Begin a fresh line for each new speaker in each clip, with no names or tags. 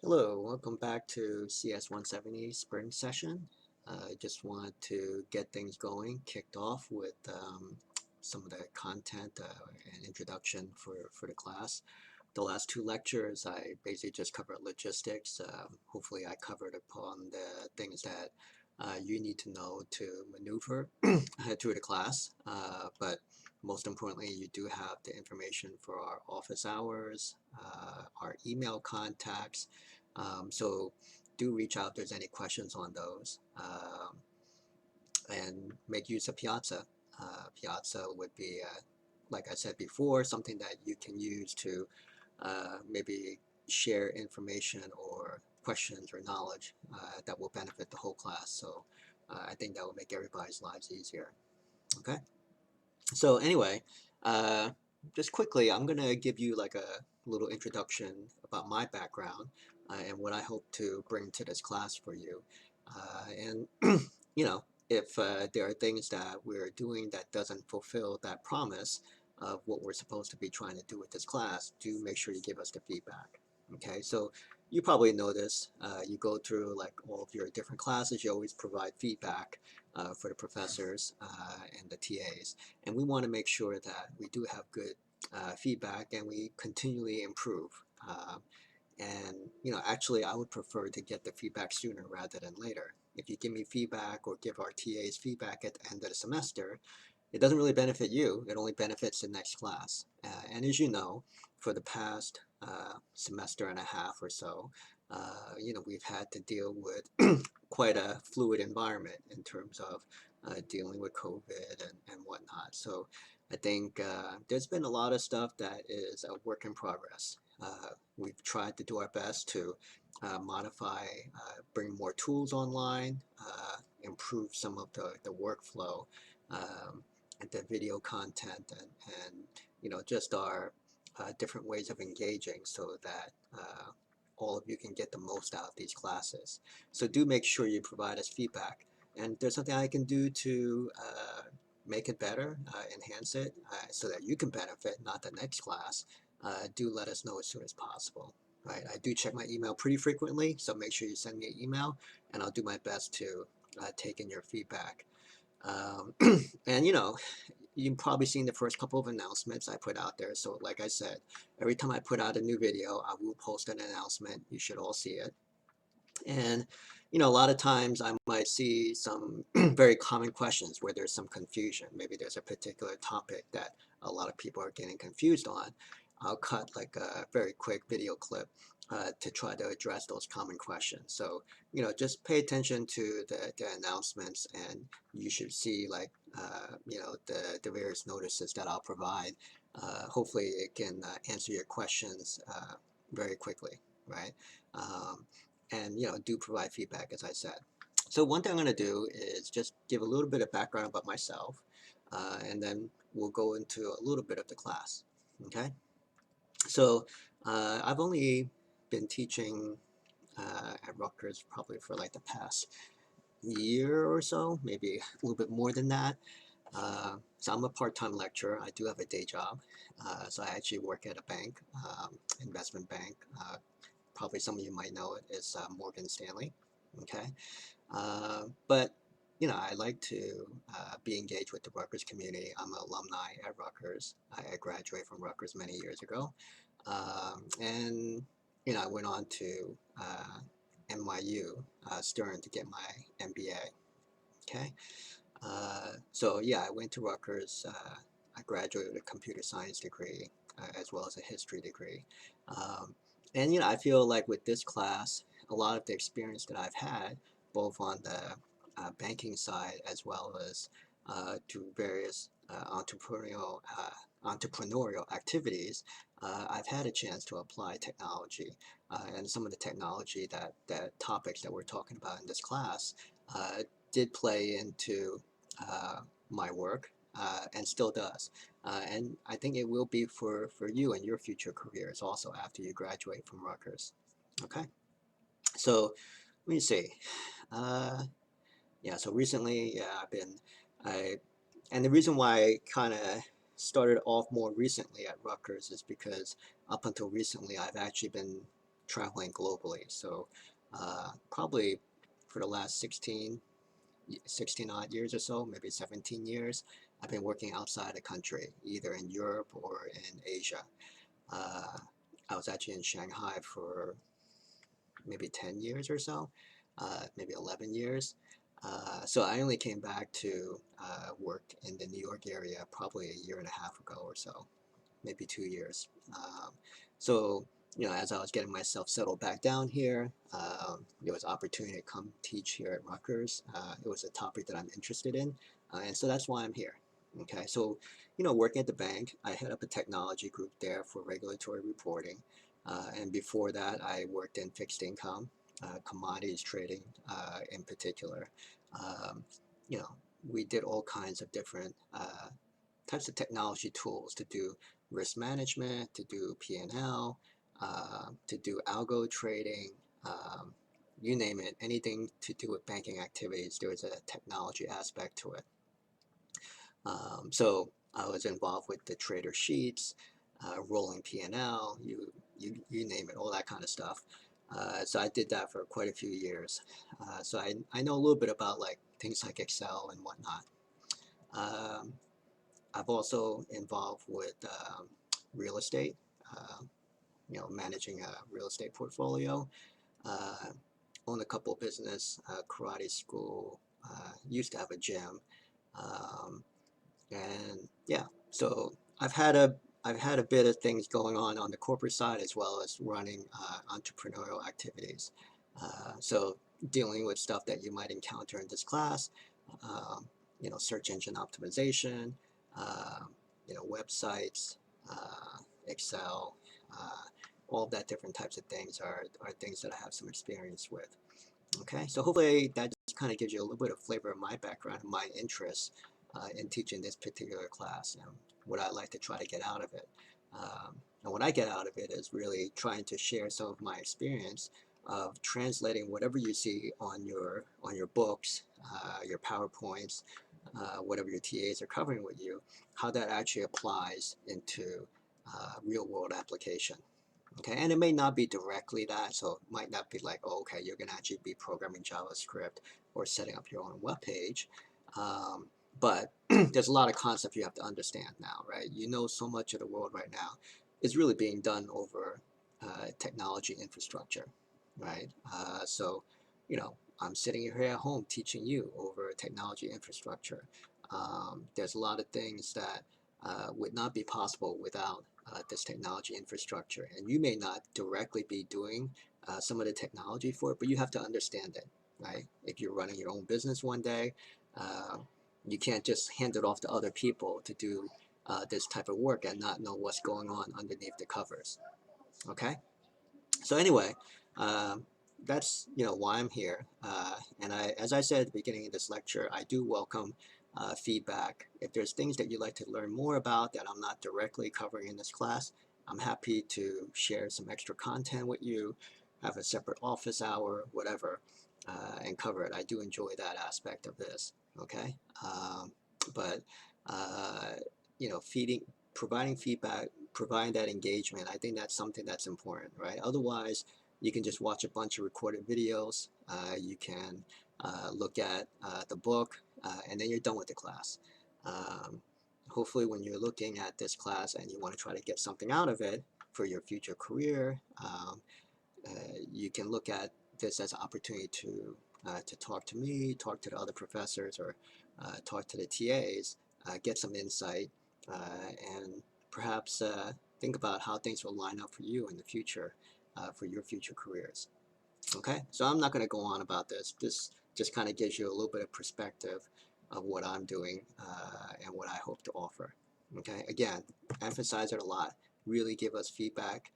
Hello, welcome back to CS170 spring session. I just want to get things going, kicked off with some of the content and introduction for the class. The last two lectures, I basically just covered logistics. Hopefully I covered upon the things that you need to know to maneuver through the class. But most importantly, you do have the information for our office hours, our email contacts. So do reach out if there's any questions on those. And make use of Piazza. Piazza would be, like I said before, something that you can use to maybe share information or questions or knowledge that will benefit the whole class. So I think that will make everybody's lives easier. Okay. So anyway, uh, just quickly, I'm gonna give you like a little introduction about my background and what I hope to bring to this class for you. And you know, if there are things that we're doing that doesn't fulfill that promise of what we're supposed to be trying to do with this class, do make sure you give us the feedback. Okay, so you probably know this. You go through like all of your different classes, you always provide feedback for the professors and the TAs. And we want to make sure that we do have good feedback and we continually improve. And actually, I would prefer to get the feedback sooner rather than later. If you give me feedback or give our TAs feedback at the end of the semester, it doesn't really benefit you. It only benefits the next class. And as you know, for the past semester and a half or so, we've had to deal with quite a fluid environment in terms of dealing with COVID and whatnot. So I think there's been a lot of stuff that is a work in progress. We've tried to do our best to modify, bring more tools online, improve some of the workflow, and the video content, and just our different ways of engaging so that all of you can get the most out of these classes. So do make sure you provide us feedback. And if there's something I can do to make it better, enhance it, so that you can benefit, not the next class, do let us know as soon as possible. Right? I do check my email pretty frequently, so make sure you send me an email, and I'll do my best to take in your feedback. Um, and you've probably seen the first couple of announcements I put out there. So like I said, every time I put out a new video, I will post an announcement. You should all see it. And a lot of times I might see some very common questions where there's some confusion. Maybe there's a particular topic that a lot of people are getting confused on. I'll cut like a very quick video clip to try to address those common questions. So, just pay attention to the announcements, and you should see like, the various notices that I'll provide. Hopefully it can answer your questions very quickly, right? Um, and do provide feedback, as I said. So one thing I'm going to do is just give a little bit of background about myself, and then we'll go into a little bit of the class. Okay, so I've only been teaching at Rutgers probably for like the past year or so, maybe a little bit more than that. So I'm a part-time lecturer. I do have a day job. So I actually work at a bank, investment bank. Probably some of you might know it is Morgan Stanley. Okay, but I like to be engaged with the Rutgers community. I'm an alumni at Rutgers. I graduated from Rutgers many years ago, and I went on to NYU Stern to get my MBA. Okay, so yeah, I went to Rutgers. I graduated with a computer science degree as well as a history degree. And I feel like with this class, a lot of the experience that I've had, both on the banking side as well as to various entrepreneurial activities, I've had a chance to apply technology, and some of the technology that topics that we're talking about in this class did play into my work and still does. And I think it will be for you and your future careers also after you graduate from Rutgers. Okay, so let me see. Uh, yeah, so recently, yeah, I, and the reason why I kind of started off more recently at Rutgers is because up until recently, I've actually been traveling globally. So probably for the last 16 odd years or so, maybe 17 years, I've been working outside the country, either in Europe or in Asia. I was actually in Shanghai for maybe 10 years or so, maybe 11 years. So I only came back to work in the New York area probably a year and a half ago or so, maybe 2 years. So, as I was getting myself settled back down here, there was opportunity to come teach here at Rutgers. It was a topic that I'm interested in, and so that's why I'm here. Okay, so, working at the bank, I head up a technology group there for regulatory reporting. And before that, I worked in fixed income, commodities trading in particular. Um, you know, we did all kinds of different types of technology tools to do risk management, to do P&L, to do algo trading, you name it, anything to do with banking activities, there was a technology aspect to it. So I was involved with the trader sheets, rolling P&L, you name it, all that kind of stuff. So I did that for quite a few years. So I know a little bit about like things like Excel and whatnot. I've also involved with real estate, managing a real estate portfolio. Own a couple of business, karate school, used to have a gym. Um, and yeah, so I've had a bit of things going on the corporate side as well as running entrepreneurial activities. So dealing with stuff that you might encounter in this class, um, search engine optimization, um, websites, Excel, all of that different types of things are things that I have some experience with. Okay, so hopefully that just kind of gives you a little bit of flavor of my background and my interests in teaching this particular class and what I like to try to get out of it. And what I get out of it is really trying to share some of my experience of translating whatever you see on your books, your PowerPoints, whatever your TAs are covering with you, how that actually applies into real world application. Okay, and it may not be directly that, so it might not be like, oh, okay, you're going to actually be programming JavaScript or setting up your own web page. But there's a lot of concepts you have to understand now, right? So much of the world right now is really being done over technology infrastructure, right? So, I'm sitting here at home teaching you over technology infrastructure. There's a lot of things that would not be possible without this technology infrastructure. And you may not directly be doing some of the technology for it, but you have to understand it, right? If you're running your own business one day, you can't just hand it off to other people to do this type of work and not know what's going on underneath the covers. Okay? So anyway, that's why I'm here. And as I said at the beginning of this lecture, I do welcome feedback. If there's things that you'd like to learn more about that I'm not directly covering in this class, I'm happy to share some extra content with you, have a separate office hour, whatever, and cover it. I do enjoy that aspect of this. Okay, but providing feedback, providing that engagement, I think that's something that's important, right? Otherwise, you can just watch a bunch of recorded videos. You can look at the book, and then you're done with the class. Hopefully, when you're looking at this class and you want to try to get something out of it for your future career, you can look at this as an opportunity to talk to me, talk to the other professors, or talk to the TAs, get some insight, and perhaps think about how things will line up for you in the future, for your future careers. Okay, so I'm not going to go on about this. This just kind of gives you a little bit of perspective of what I'm doing and what I hope to offer. Okay, again, emphasize it a lot. Really give us feedback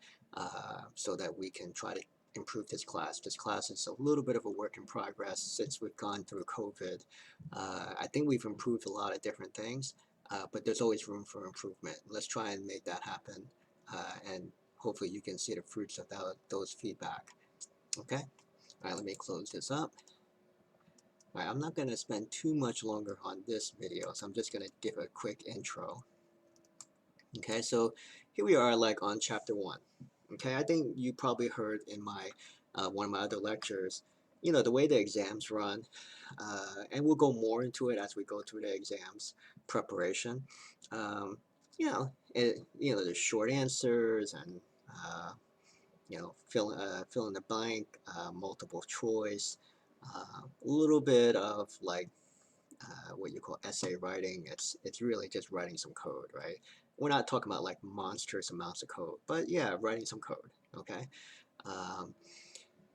so that we can try to improve this class. This class is a little bit of a work in progress since we've gone through COVID. I think we've improved a lot of different things, but there's always room for improvement. Let's try and make that happen, and hopefully you can see the fruits of those feedback. Okay, all right, let me close this up. All right, I'm not going to spend too much longer on this video, so I'm just going to give a quick intro. Okay, so here we are like on chapter 1. Okay, I think you probably heard in my one of my other lectures, the way the exams run, and we'll go more into it as we go through the exams preparation. Um, there's short answers and fill in the blank, multiple choice, a little bit of like what you call essay writing. It's really just writing some code, right? We're not talking about like monstrous amounts of code, but yeah, writing some code. Okay. Um,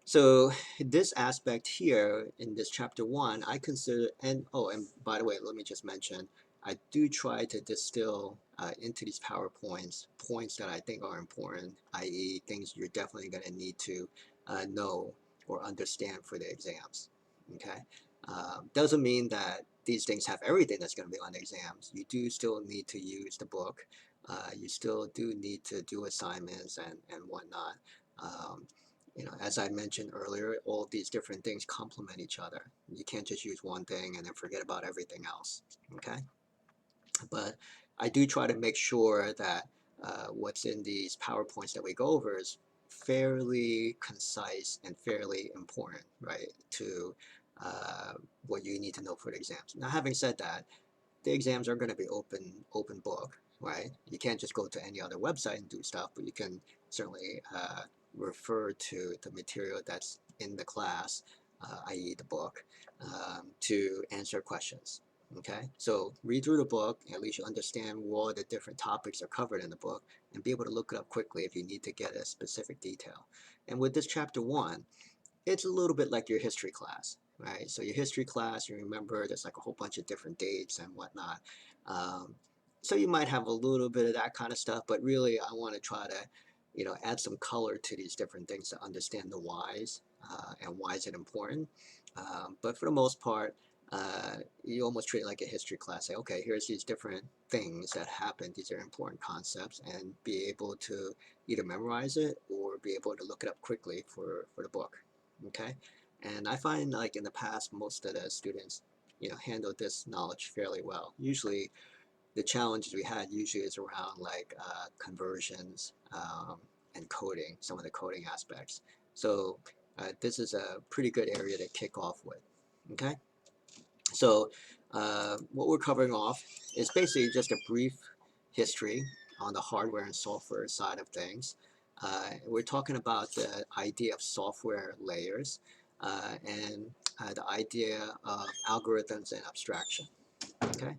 so this aspect here in this chapter 1, I consider, and oh, and by the way, let me just mention, I do try to distill into these PowerPoints points that I think are important, i.e. things you're definitely going to need to know or understand for the exams. Okay, doesn't mean that these things have everything that's going to be on the exams. You do still need to use the book. You still do need to do assignments and whatnot. Um, as I mentioned earlier, all of these different things complement each other. You can't just use one thing and then forget about everything else, okay? But I do try to make sure that what's in these PowerPoints that we go over is fairly concise and fairly important, right, to uh, what you need to know for the exams. Now, having said that, the exams are going to be open book, right? You can't just go to any other website and do stuff, but you can certainly refer to the material that's in the class, i.e. the book, to answer questions. Okay, so read through the book, at least you understand what the different topics are covered in the book, and be able to look it up quickly if you need to get a specific detail. And with this chapter 1, it's a little bit like your history class, right? So your history class, you remember there's like a whole bunch of different dates and whatnot. Um, so you might have a little bit of that kind of stuff, but really I want to try to, add some color to these different things to understand the whys and why is it important. But for the most part, you almost treat it like a history class. Say, okay, here's these different things that happen. These are important concepts, and be able to either memorize it or be able to look it up quickly for the book. Okay, and I find like in the past most of the students handled this knowledge fairly well. Usually the challenges we had usually is around like conversions and coding, some of the coding aspects. So this is a pretty good area to kick off with. Okay, so what we're covering off is basically just a brief history on the hardware and software side of things. We're talking about the idea of software layers and the idea of algorithms and abstraction. Okay,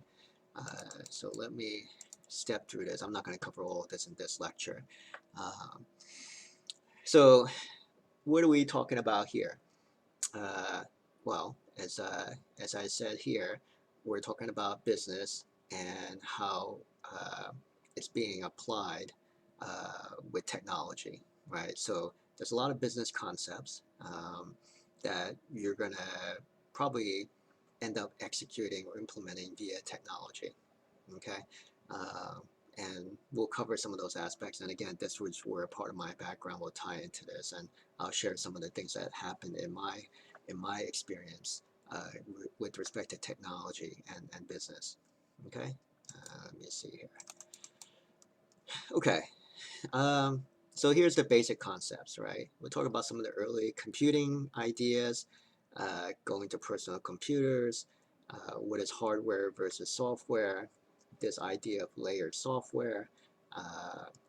so let me step through this. I'm not going to cover all of this in this lecture. Um, so what are we talking about here? Uh, well, as I said here, we're talking about business and how it's being applied with technology, right? So there's a lot of business concepts that you're going to probably end up executing or implementing via technology, okay? Um, and we'll cover some of those aspects. And again, this was where a part of my background will tie into this, and I'll share some of the things that happened in my experience with respect to technology and business. Okay, let me see here. Okay, so here's the basic concepts, right? We'll talk about some of the early computing ideas, going to personal computers, what is hardware versus software, this idea of layered software.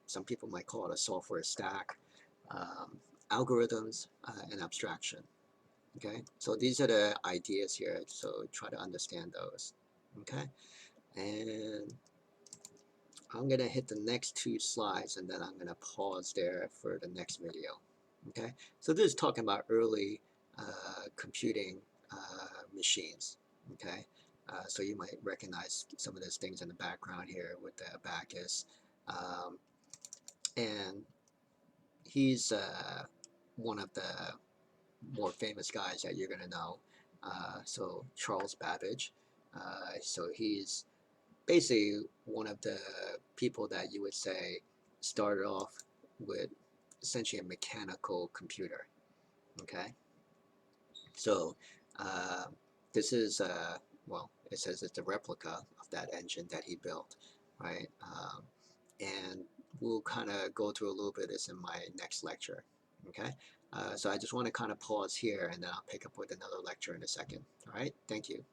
Some people might call it a software stack, um, algorithms, and abstraction. Okay, so these are the ideas here, so try to understand those. Okay, and I'm gonna hit the next 2 slides and then I'm gonna pause there for the next video. Okay, so this is talking about early computing machines. Okay, so you might recognize some of those things in the background here with the abacus, um, and he's one of the more famous guys that you're gonna know. So Charles Babbage. So he's basically one of the people that you would say started off with essentially a mechanical computer. Okay, so uh, this is well, it says it's a replica of that engine that he built, right? And we'll kind of go through a little bit of this in my next lecture. Okay, so I just want to kind of pause here and then I'll pick up with another lecture in a second. All right, thank you.